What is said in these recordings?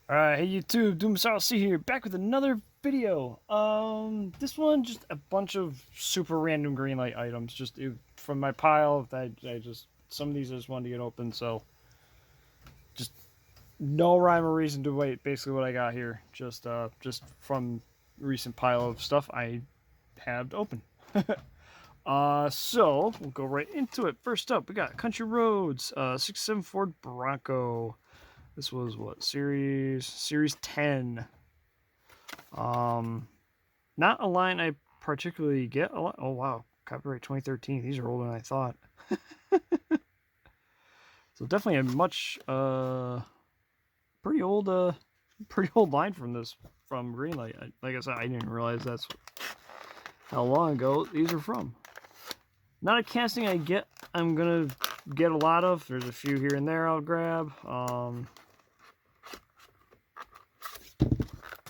Alright, hey YouTube, DoomSRC here, back with another video. This one, just a bunch of super random Greenlight items, from my pile. Some of these I just wanted to get open, so just no rhyme or reason to wait. Basically, what I got here, just from recent pile of stuff I have open. So we'll go right into it. First up, we got Country Roads, 67 Ford Bronco. This was what, series 10. Not a line I particularly get a lot. Oh wow, copyright 2013. These are older than I thought. So definitely a much pretty old line from Greenlight. Like I said, I didn't realize that's how long ago these are from. Not a casting I'm gonna get a lot of. There's a few here and there I'll grab.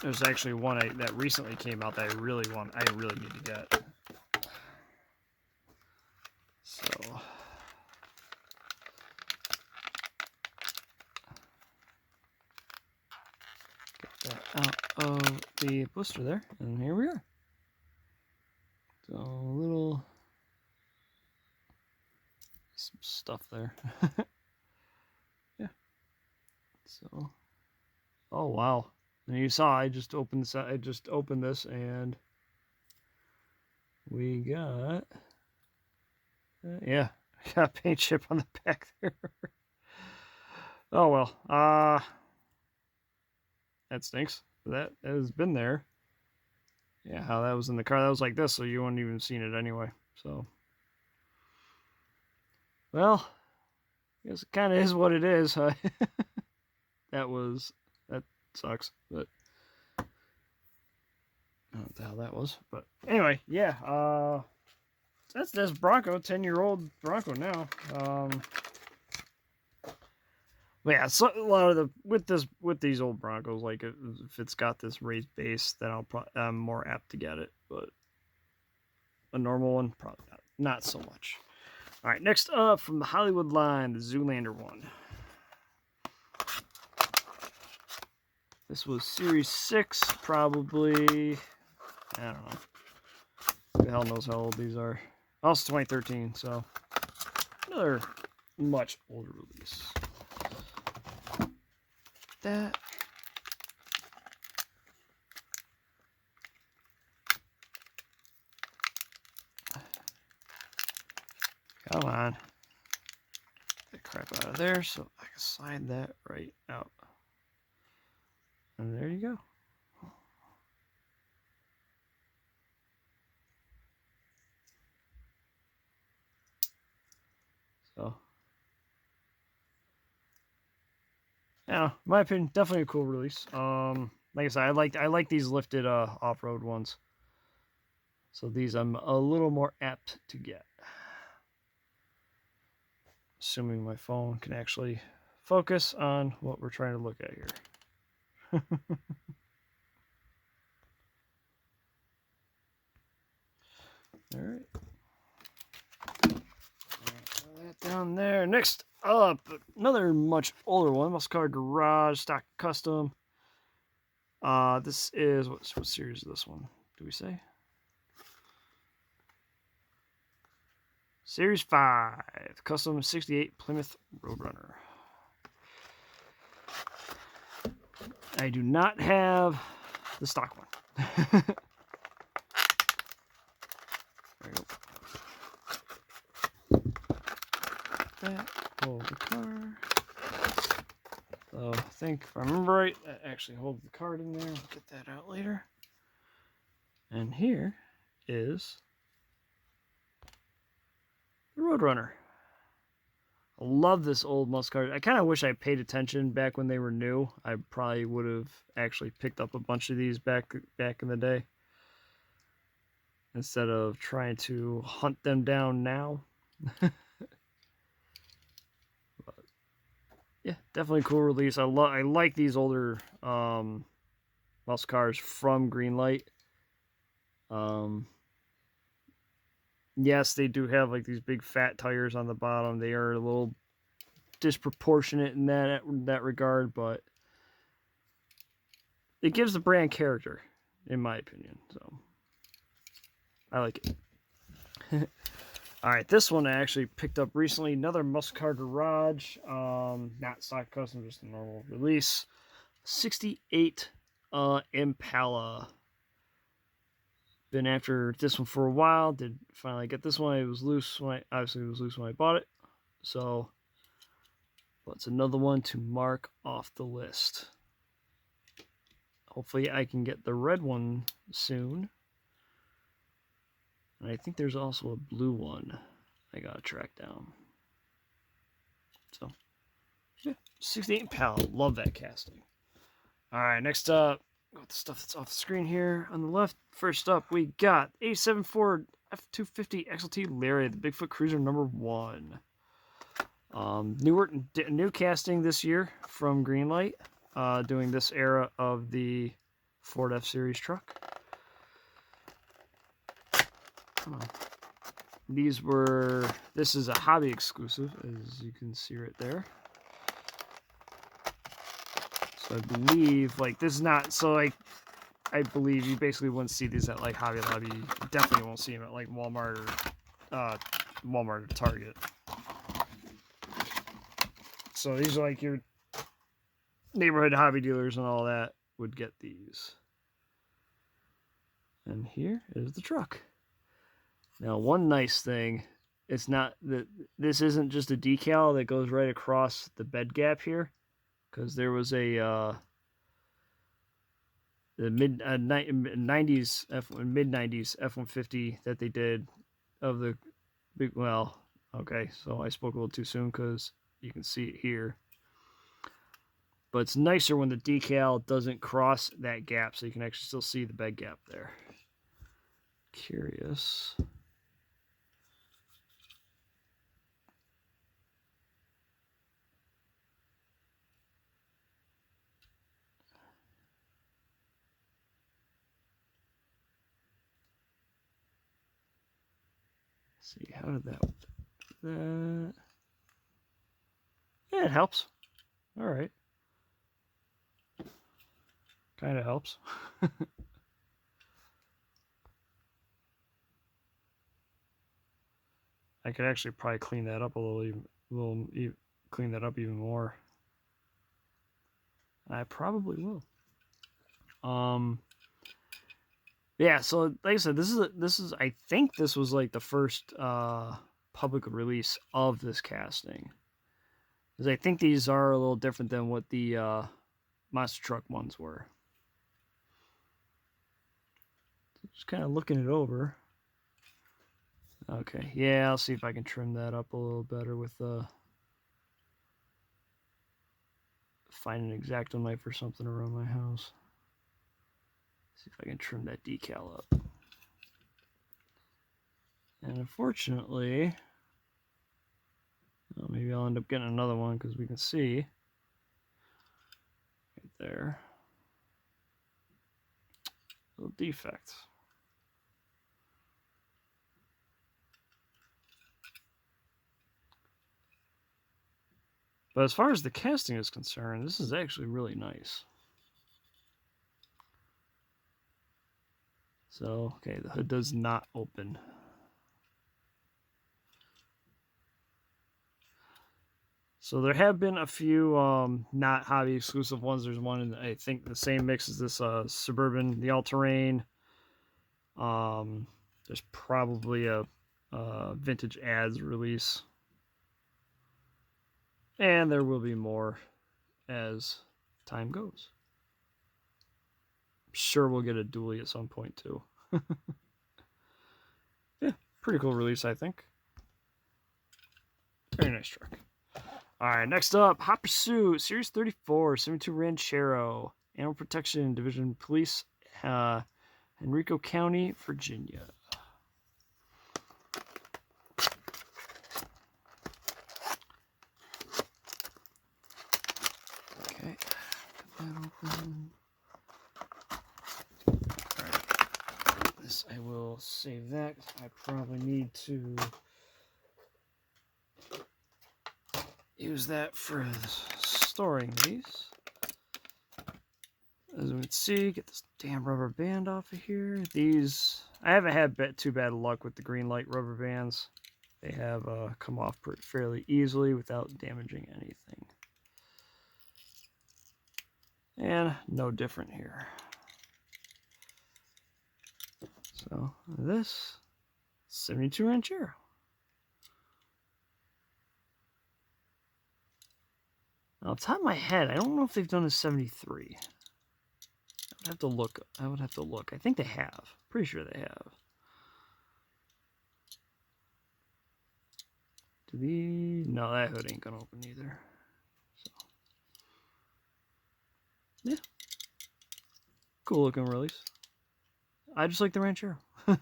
There's actually one that recently came out that I really need to get. So get that out of the blister there, and here we are. So some stuff there. Yeah. So, oh wow. And you saw I just opened this and we got yeah, got a paint chip on the back there. Oh well. That stinks. That has been there. Yeah, how that was in the car. That was like this, so you wouldn't even seen it anyway. So, well, I guess it kind of is what it is. That sucks, but I don't know what the hell that was. But anyway, yeah. That's Bronco, 10-year-old Bronco now. But yeah, so a lot of with these old Broncos, like if it's got this raised base, then I'm more apt to get it. But a normal one, probably not so much. All right, next up from the Hollywood line, the Zoolander one. This was Series 6, probably. I don't know. Who the hell knows how old these are? Also 2013, so another much older release. That. Come on. Get the crap out of there so I can slide that right out. And there you go. So, yeah, in my opinion, definitely a cool release. Like I said, I like these lifted off-road ones. So these I'm a little more apt to get. Assuming my phone can actually focus on what we're trying to look at here. All right. That down there. Next up, another much older one, Muscle Car Garage Stock Custom. This is what series is this one? Do we say? Series 5, Custom 68 Plymouth Roadrunner. I do not have the stock one. There you go. That, hold the car. So I think, if I remember right, that actually holds the card in there. We'll get that out later. And here is the Roadrunner. I love this old muscle car. I kind of wish I paid attention back when they were new. I probably would have actually picked up a bunch of these back in the day, instead of trying to hunt them down now. But yeah, definitely cool release. I like these older muscle cars from Greenlight. Yes, they do have like these big fat tires on the bottom. They are a little disproportionate in that regard, but it gives the brand character, in my opinion. So I like it. All right, this one I actually picked up recently. Another Muscle Car Garage, not stock custom, just a normal release. 68 Impala. Been after this one for a while. Did finally get this one. It was loose when obviously it was loose when I bought it. So, it's another one to mark off the list. Hopefully I can get the red one soon. And I think there's also a blue one I gotta track down. So, yeah, 68 Impala. Love that casting. All right, next up, got the stuff that's off the screen here. On the left, first up, we got 87 Ford F250 XLT Lariat, the Bigfoot Cruiser #1. New casting this year from Greenlight, doing this era of the Ford F-Series truck. This is a hobby exclusive, as you can see right there. So I believe, like, this is not, so, like, I believe you basically wouldn't see these at, like, Hobby Lobby. You definitely won't see them at, like, Walmart or Target. So these are, like, your neighborhood hobby dealers and all that would get these. And here is the truck. Now, one nice thing, it's not that this isn't just a decal that goes right across the bed gap here, because there was a the mid 90s mid 90s F-150 that they did of the big. Well, okay, so I spoke a little too soon because you can see it here. But it's nicer when the decal doesn't cross that gap, so you can actually still see the bed gap there. Curious. See, how did that? Yeah, it helps. All right. Kind of helps. I could actually probably clean that up a little, clean that up even more. I probably will. Yeah. So, like I said, this is. I think this was like the first public release of this casting, because I think these are a little different than what the monster truck ones were. Just kind of looking it over. Okay, yeah, I'll see if I can trim that up a little better with find an X-Acto knife or something around my house. See if I can trim that decal up. And unfortunately, well, maybe I'll end up getting another one because we can see right there little defect. But as far as the casting is concerned, this is actually really nice. So, okay, the hood does not open. So there have been a few not hobby exclusive ones. There's one in, I think, the same mix as this Suburban, the all-terrain. There's probably a vintage ads release. And there will be more as time goes. I'm sure we'll get a dually at some point too. Yeah, pretty cool release, I think. Very nice truck. All right, next up, Hot Pursuit, Series 34, 72 Ranchero, Animal Protection Division Police, Henrico County, Virginia. Okay, get that open. All right, this I will save that. I probably need to use that for storing these. as we can see, get this damn rubber band off of here. These, I haven't had too bad luck with the Greenlight rubber bands. They have come off fairly easily without damaging anything. And no different here. So this 72 Ranchero. Now, off the top of my head, I don't know if they've done a 73. I would have to look. I think they have. Pretty sure they have. No, that hood ain't gonna open either. So yeah, cool looking release. I just like the Ranchero. I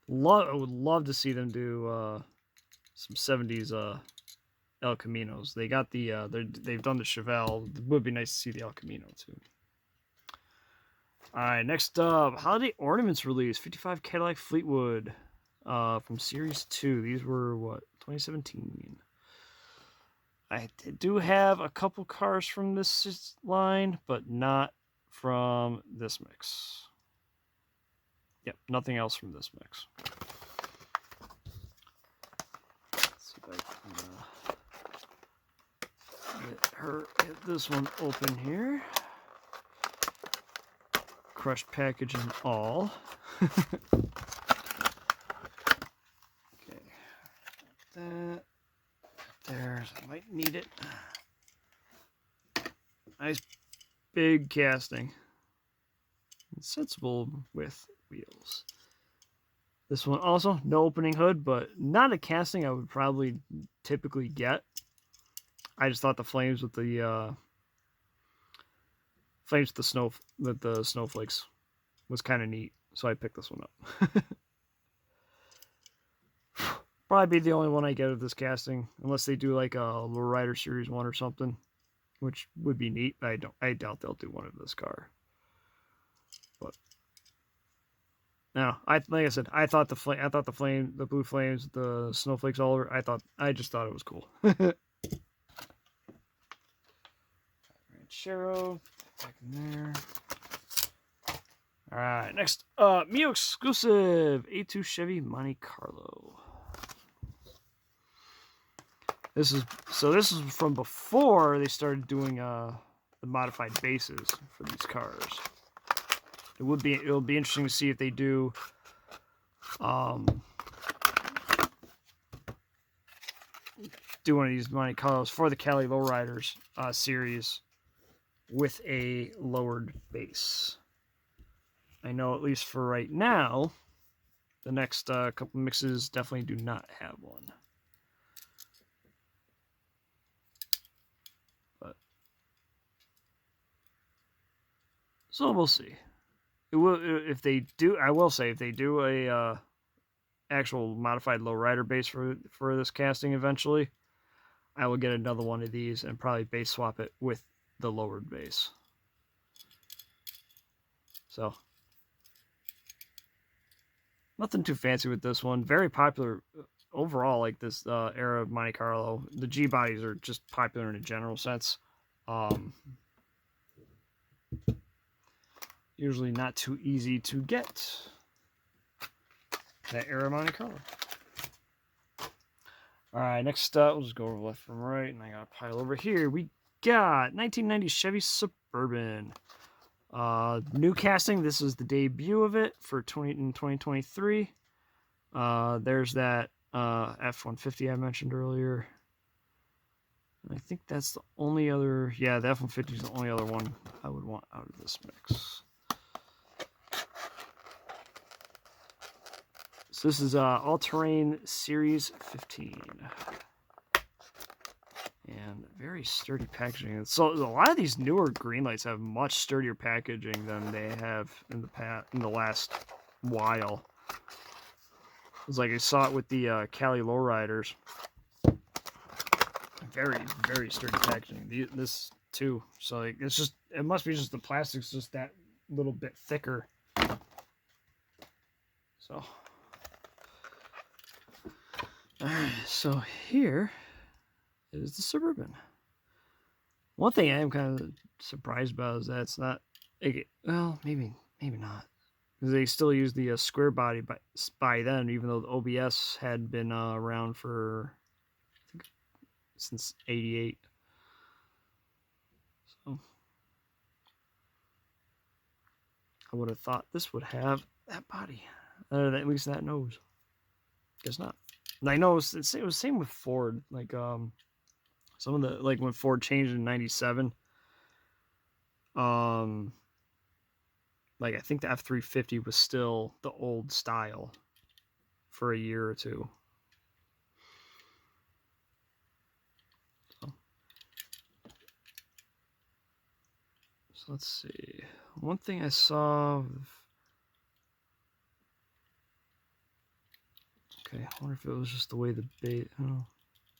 would love to see them do some 70s El Caminos. They got the they've done the Chevelle. It would be nice to see the El Camino too. All right, next up, Holiday Ornaments release, 55 Cadillac Fleetwood from Series 2. These were, what, 2017. I do have a couple cars from this line, but not from this mix. Yep, nothing else from this mix. Let's see if I can get this one open here. Crushed package and all. Okay, that there. I might need it. Nice big casting. Sensible with wheels. This one also no opening hood, but not a casting I would probably typically get. I just thought the flames with the snowflakes was kind of neat, so I picked this one up. Probably be the only one I get of this casting, unless they do like a Lowrider Series 1 or something, which would be neat. I doubt they'll do one of this car. But no, like I said, I thought the blue flames, the snowflakes all over. I just thought it was cool. Ranchero, back in there. All right, next, Mio exclusive A2 Chevy Monte Carlo. This is from before they started doing the modified bases for these cars. It'll be interesting to see if they do do one of these Monte Carlos for the Cali Lowriders series with a lowered base. I know at least for right now, the next couple mixes definitely do not have one. But so we'll see. It will if they do. I will say if they do a actual modified lowrider base for this casting eventually, I will get another one of these and probably base swap it with the lowered base. So nothing too fancy with this one. Very popular overall, like this era of Monte Carlo. The G bodies are just popular in a general sense. Usually not too easy to get that era of Monte Carlo. All right, next up, we'll just go over left from right, and I got a pile over here. We got 1990 Chevy Suburban. New casting. This is the debut of it for 2023. There's that F-150 I mentioned earlier. And I think that's the only other... Yeah, the F-150 is the only other one I would want out of this mix. So this is All-Terrain Series 15. And very sturdy packaging. So a lot of these newer Greenlights have much sturdier packaging than they have in the last while. It's like I saw it with the Cali Lowriders. Very, very sturdy packaging. This too. So like, it must be just the plastic's just that little bit thicker. So, all right. So here is the Suburban. One thing I am kind of surprised about is that it's not. Well, maybe not, because they still use the square body by then, even though the OBS had been around for, I think, since '88. So I would have thought this would have that body, at least that nose. Guess not. And I know it was the same with Ford. Like some of the, like when Ford changed in '97. Like I think the F-350 was still the old style for a year or two. So let's see. One thing I saw. Okay, I wonder if it was just the way the bait.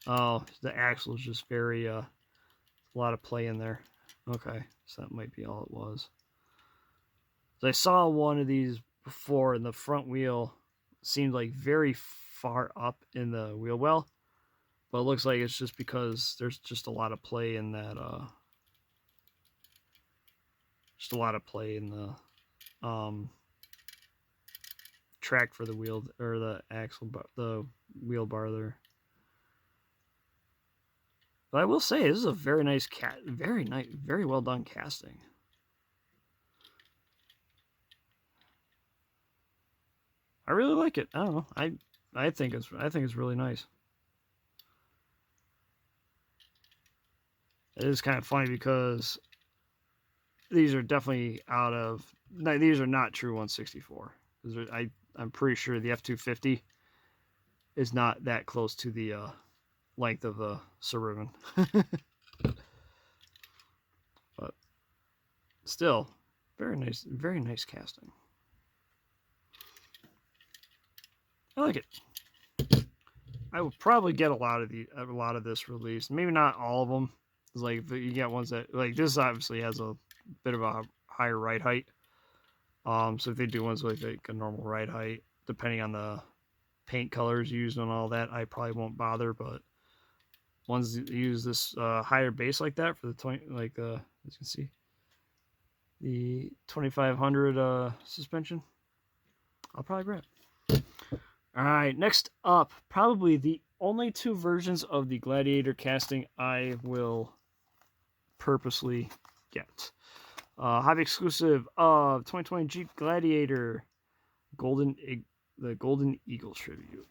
Oh, the axle is just very a lot of play in there. Okay, so that might be all it was. So I saw one of these before, and the front wheel seemed like very far up in the wheel well, but it looks like it's just because there's just a lot of play in that. Just a lot of play in the track for the wheel, or the axle, the wheel bar there. But I will say, this is a very nice very nice, very well done casting. I really like it. I don't know. I think it's really nice. It is kind of funny because these are definitely out of. These are not true 164. I'm pretty sure the F-250 is not that close to the length of the Suburban. But still, very nice casting. I like it. I will probably get a lot of this released. Maybe not all of them. It's like you get ones that, like, this obviously has a bit of a higher ride height. So if they do ones with like a normal ride height, depending on the paint colors used and all that, I probably won't bother. But ones that use this higher base like that for the 20, like as you can see, the 2500 suspension, I'll probably grab. All right, next up, probably the only two versions of the Gladiator casting I will purposely get. Hobby exclusive of 2020 Jeep Gladiator, the Golden Eagle tribute.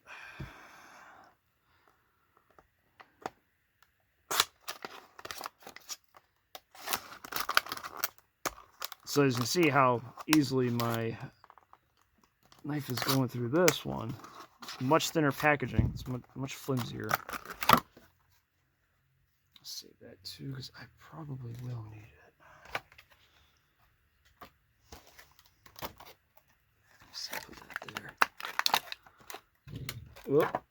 So as you can see how easily my knife is going through this one. Much thinner packaging. It's much flimsier. I'll save that too, because I probably will need it. Let's put that there. Whoop.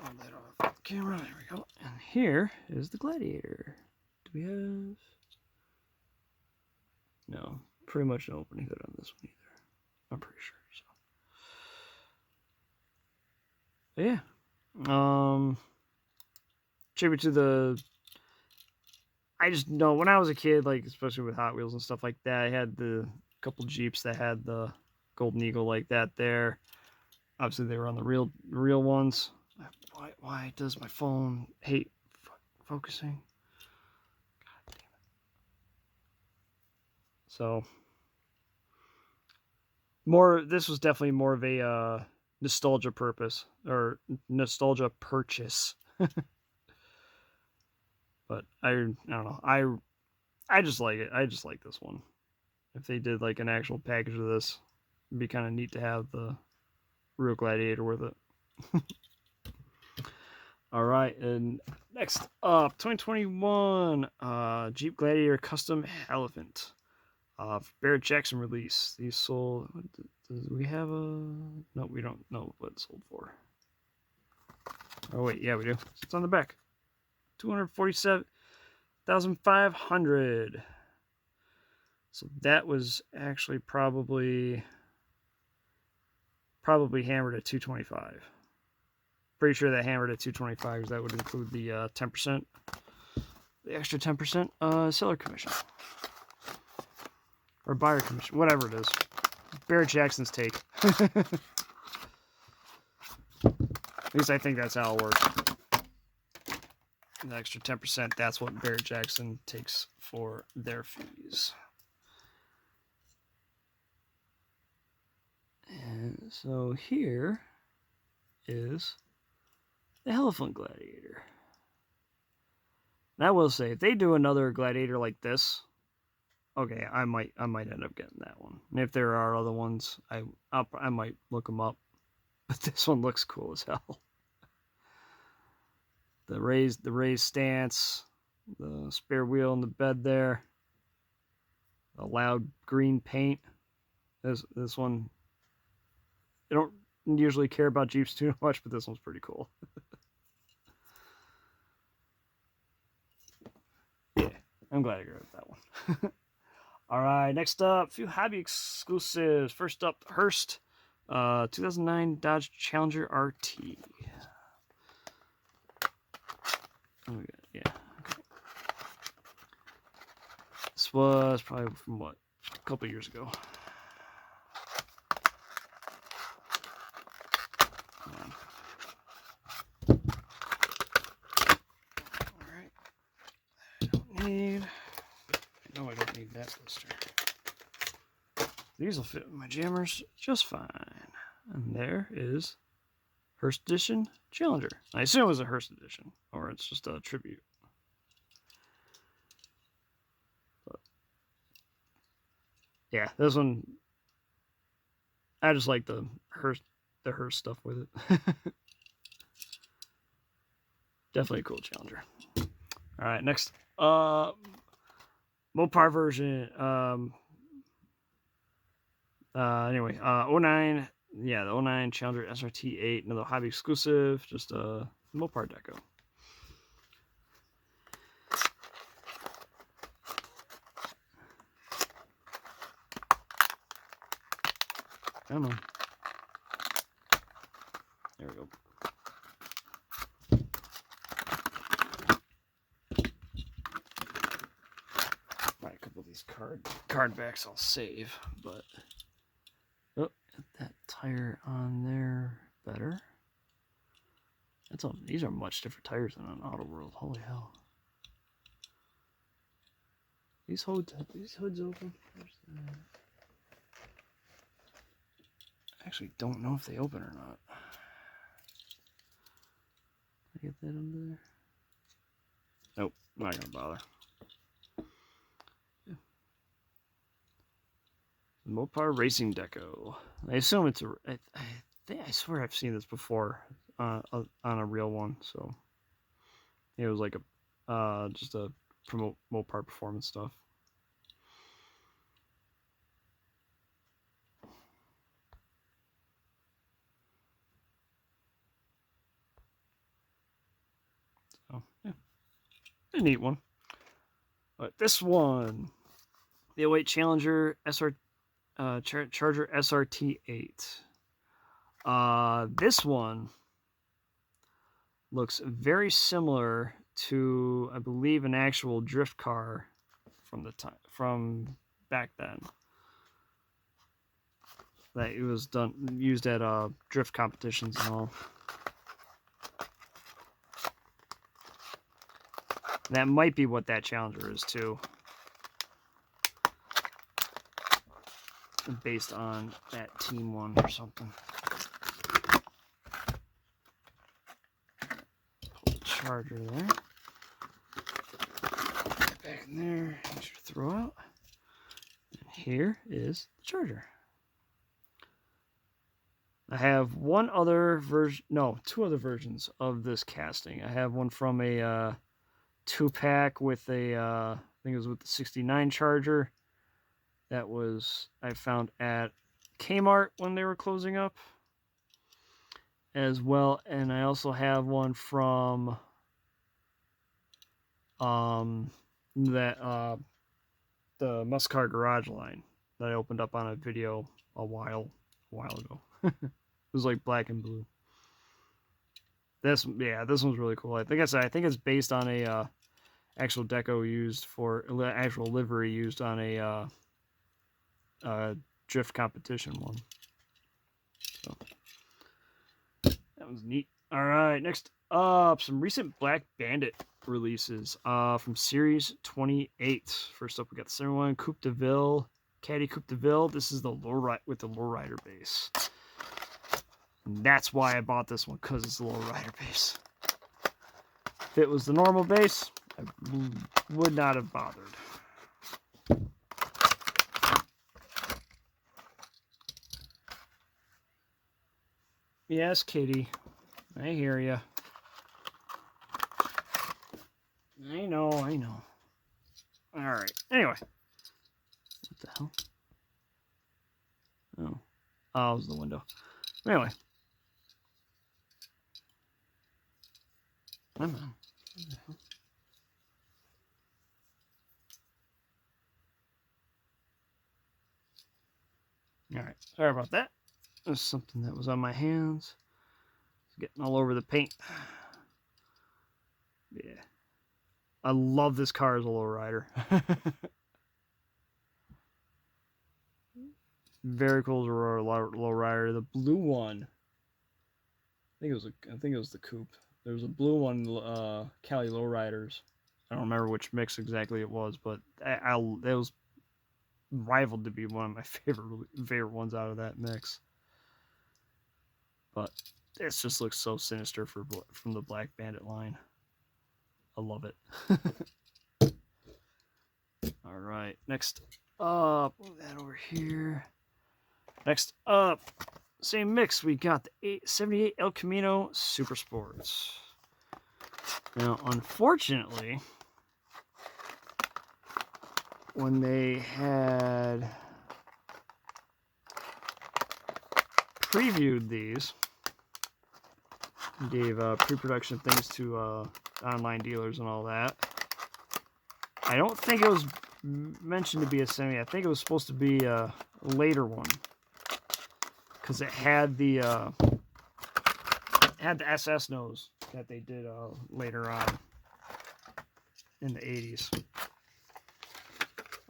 On that off the camera. There we go. And here is the Gladiator. Do we have? No. Pretty much no opening hood on this one either. I'm pretty sure. So. Yeah. Tribute to the. I just know when I was a kid, like especially with Hot Wheels and stuff like that, I had the couple Jeeps that had the Golden Eagle like that there. Obviously, they were on the real ones. Why does my phone hate focusing? God damn it. So, this was definitely more of a nostalgia purpose, or nostalgia purchase. But I don't know. I just like it. I just like this one. If they did like an actual package of this, it'd be kind of neat to have the real Gladiator with it. All right, and next up, 2021 Jeep Gladiator Custom Elephant. Barrett Jackson release. These sold. Do we have a? No, we don't know what it's sold for. Oh wait, yeah, we do. It's on the back. 247,500. So that was actually probably hammered at 225. Pretty sure that hammered at 225 because that would include the 10%. the extra 10% seller commission. Or buyer commission, whatever it is. Barrett Jackson's take. At least I think that's how it works. The extra 10%, that's what Barrett Jackson takes for their fees. And so here is the Elephant Gladiator. And I will say, if they do another Gladiator like this, okay, I might end up getting that one. And if there are other ones, I might look them up. But this one looks cool as hell. The raised stance, the spare wheel in the bed there, the loud green paint. This one, I don't usually care about Jeeps too much, but this one's pretty cool. Yeah, I'm glad I got that one. All right, next up, a few hobby exclusives. First up, Hearst 2009 Dodge Challenger RT. Oh, yeah. Okay. This was probably from what? A couple years ago. Alright. I don't need that blister. These will fit in my jammers just fine. And there is Hearst Edition Challenger. I assume it was a Hearst Edition, or it's just a tribute. But yeah, this one, I just like the Hearst stuff with it. Definitely a cool Challenger. All right, next, Mopar version. Anyway, 09. Yeah, the 09 Challenger SRT8, another hobby exclusive, just a Mopar deco. Come on. There we go. Right, a couple of these card backs I'll save, but oh, get that tire on there better. That's all. These are much different tires than on Auto World. Holy hell! These hoods open. I actually don't know if they open or not. Did I get that under there? Nope, I'm not gonna bother. Yeah. Mopar Racing Deco. I assume it's a. I swear I've seen this before on a real one. So it was like a just a promote Mopar performance stuff. So yeah, a neat one. But this one, the 08 Challenger Charger SRT8. This one looks very similar to, I believe, an actual drift car from back then. That it was used at drift competitions and all. That might be what that Challenger is too. Based on that team one or something. Pull the Charger there. Back in there. Make sure to throw out. And here is the Charger. I have one other version, no, two other versions of this casting. I have one from a 2-pack with a, I think it was with the 69 Charger. That was, I found at Kmart when they were closing up. As well, and I also have one from the Muscar Garage line that I opened up on a video a while ago. It was like black and blue. This one's really cool. I think it's based on a actual deco used for actual livery used on a drift competition one. So that was neat. All right, next up, some recent Black Bandit releases from Series 28. First up, we got the center one, Coupe de Ville, Caddy Coupe de Ville. This is the with the lowrider base. And that's why I bought this one, because it's the lowrider base. If it was the normal base, I would not have bothered. Yes, kitty. I hear you. I know. Alright, anyway. What the hell? Oh. Oh, it was the window. Anyway. Come on. What the hell? Alright, sorry about that. There's something that was on my hands. It's getting all over the paint. Yeah. I love this car as a lowrider. Very cool as a lowrider. The blue one. I think it was the coupe. There was a blue one, Cali lowriders. I don't remember which mix exactly it was, but it was rivaled to be one of my favorite ones out of that mix. But this just looks so sinister from the Black Bandit line. I love it. All right, next up, move that over here. Next up, same mix, we got the 78 El Camino Super Sports. Now, unfortunately, when they had previewed these, gave pre-production things to online dealers and all that, I don't think it was mentioned to be a semi. I think it was supposed to be a later one, because it had the SS nose that they did later on in the 80s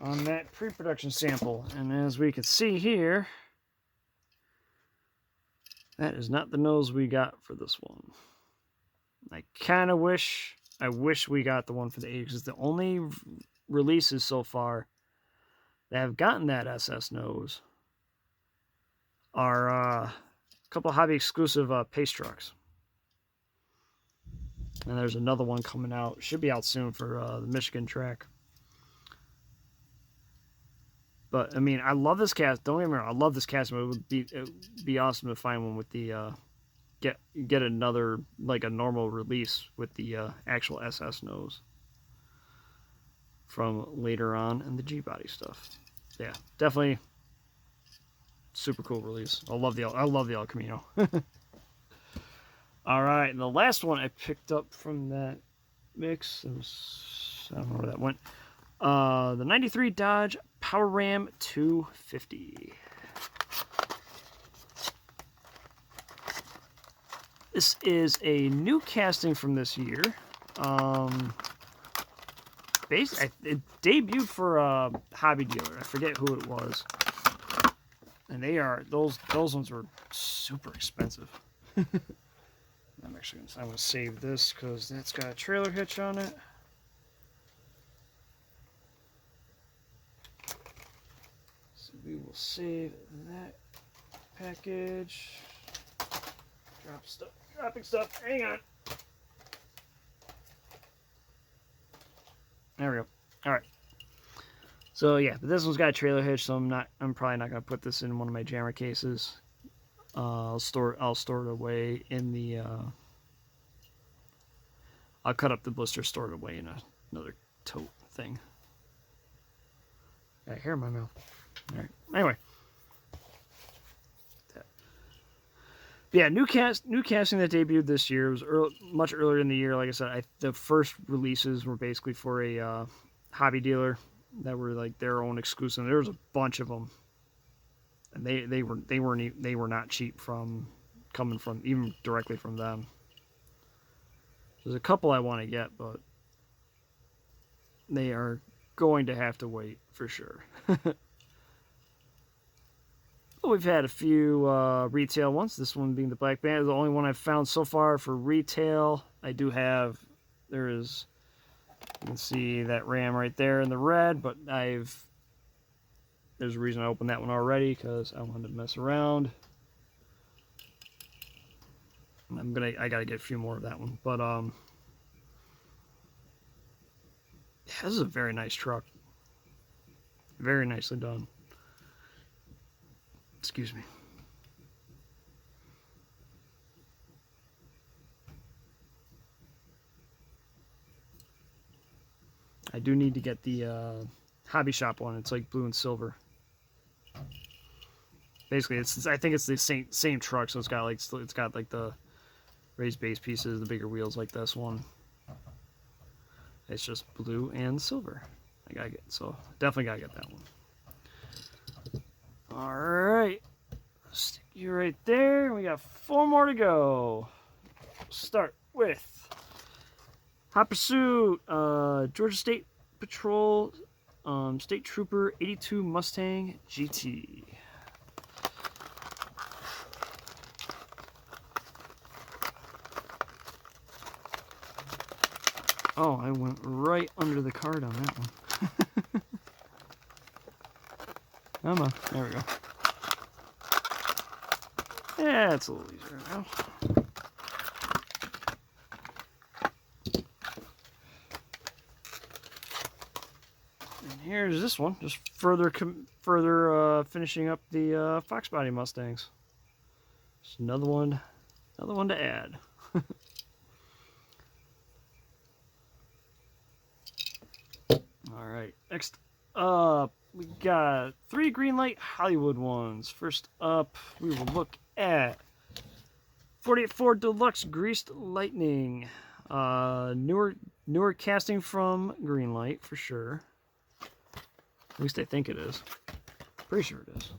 on that pre-production sample. And as we can see here, that is not the nose we got for this one. I kind of wish we got the one for the 80s, because the only releases so far that have gotten that SS nose are a couple hobby exclusive pace trucks. And there's another one coming out. Should be out soon for the Michigan track. But I mean, I love this cast. Don't get me wrong, I love this cast. But it would be awesome to find one with the get another, like a normal release with the actual SS nose from later on in the G-body stuff. Yeah, definitely super cool release. I love the El Camino. All right, and the last one I picked up from that mix, I don't know where that went. The 93 Dodge Power Ram 250. This is a new casting from this year. It debuted for a hobby dealer. I forget who it was. And those ones were super expensive. I'm gonna save this because that's got a trailer hitch on it. So we will save that package. Dropping stuff. Hang on. There we go. All right. So yeah, but this one's got a trailer hitch, so I'm probably not gonna put this in one of my jammer cases. I'll store it away in the. I'll cut up the blister, store it away in another tote thing. Got hair in my mouth. All right. Anyway. Yeah, new casting that debuted this year. It was much earlier in the year. Like I said, the first releases were basically for a hobby dealer that were like their own exclusive. There was a bunch of them, and they were not cheap coming from even directly from them. There's a couple I want to get, but they are going to have to wait for sure. We've had a few retail ones. This one being the Black Bandit, the only one I've found so far for retail. I do have, there is, you can see that ram right there in the red, but there's a reason I opened that one already because I wanted to mess around. I gotta get a few more of that one, but yeah, this is a very nice truck. Very nicely done. Excuse me. I do need to get the hobby shop one. It's like blue and silver. Basically, I think it's the same truck, so it's got like the raised base pieces, the bigger wheels like this one. It's just blue and silver. Definitely gotta get that one. All right, stick you right there. We got 4 more to go. Start with Hot Pursuit, Georgia State Patrol, State Trooper 82 Mustang GT. Oh, I went right under the card on that one. Come on, there we go. Yeah, it's a little easier now. And here's this one, just further finishing up the Fox Body Mustangs. Just another one to add. All right, next up, we got 3 Greenlight Hollywood ones. First up, we will look at 48 Ford Deluxe Greased Lightning. Newer casting from Greenlight for sure. At least I think it is. Pretty sure it is.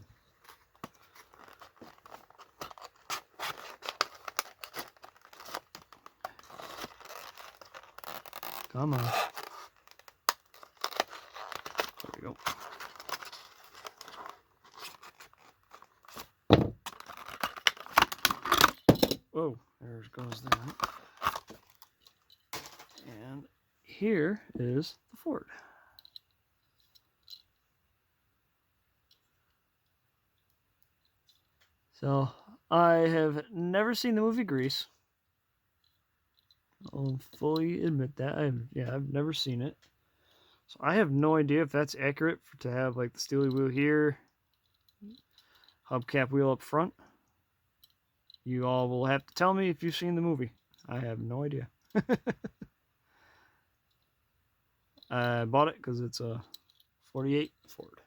Come on. There we go. Whoa, there goes that. And here is the Ford. So, I have never seen the movie Grease. I'll fully admit that. I've never seen it. So I have no idea if that's accurate to have like the steely wheel here, hubcap wheel up front. You all will have to tell me if you've seen the movie. I have no idea. I bought it because it's a 48 Ford.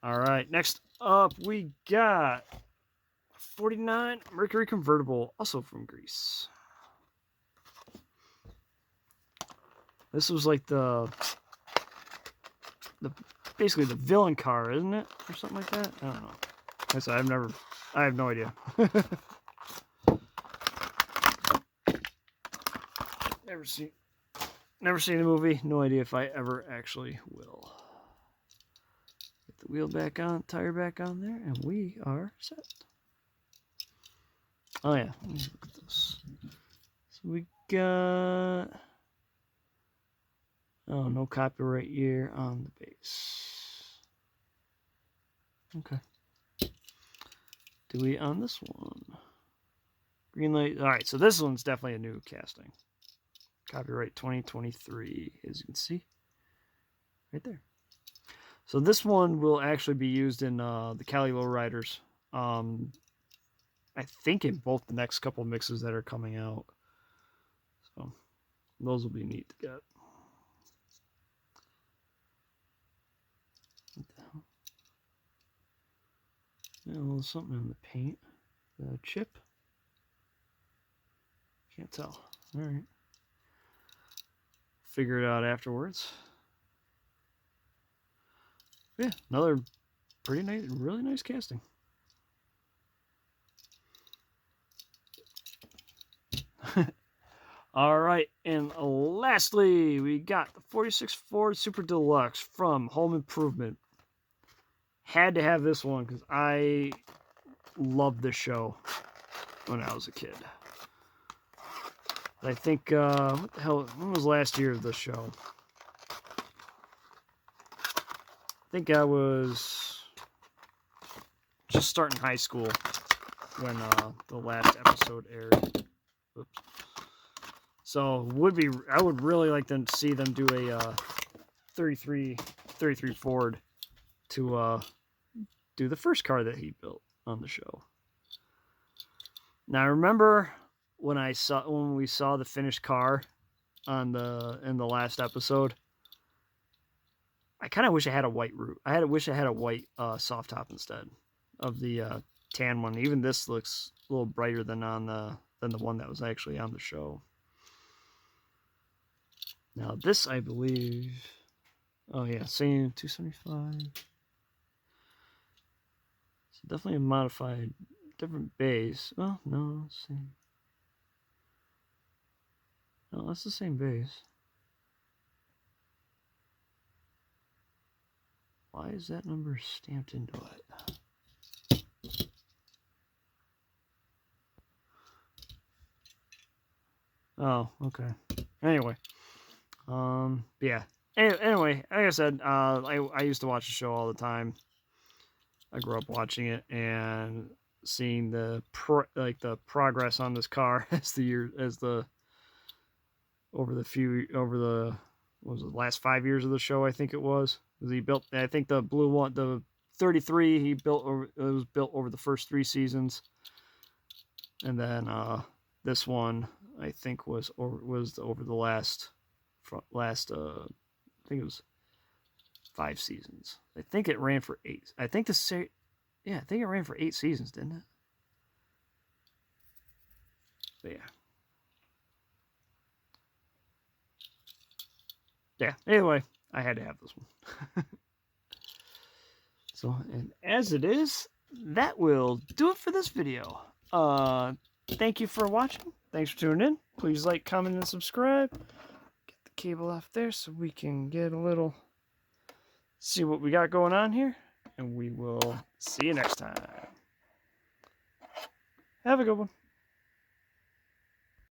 All right, next up we got 49 Mercury convertible, also from Greece. This was like basically the villain car, isn't it, or something like that? I don't know. Like I said, I have no idea. Never seen the movie. No idea if I ever actually will. Get the wheel back on, tire back on there, and we are set. Oh yeah, let me look at this. So we got, oh, no copyright year on the base. Okay. Do we on this one? Greenlight. All right, so this one's definitely a new casting. Copyright 2023, as you can see right there. So this one will actually be used in the Cali Lowriders. I think in both the next couple mixes that are coming out. So those will be neat to get. What the hell? Yeah, a little something in the paint. The chip. Can't tell. All right. Figure it out afterwards. Yeah, another pretty nice, really nice casting. All right, and lastly, we got the 46 Ford Super Deluxe from Home Improvement. Had to have this one because I loved the show when I was a kid. I think, what the hell, when was last year of the show? I think I was just starting high school when the last episode aired. Oops. So I would really like to see them do a 33 Ford to do the first car that he built on the show. Now I remember when we saw the finished car in the last episode. I kind of wish I had a white roof. I wish I had a white soft top instead of the tan one. Even this looks a little brighter than the one that was actually on the show. Now this, I believe. Oh yeah, same 275. So definitely a modified, different base. Oh no, same. No, that's the same base. Why is that number stamped into it? Oh, okay. Anyway, yeah. Anyway, like I said, I used to watch the show all the time. I grew up watching it and seeing the progress on this car what was it, last 5 years of the show, I think it was. He built, I think the blue one, the 33, it was built over the first 3 seasons, and then this one I think was over the last I think it was 5 seasons. I think it ran for 8. I think I think it ran for 8 seasons, didn't it? But yeah. Yeah, anyway, I had to have this one. So, and as it is, that will do it for this video. Thank you for watching. Thanks for tuning in. Please like, comment, and subscribe. Get the cable off there so we can get a little, see what we got going on here. And we will see you next time. Have a good one.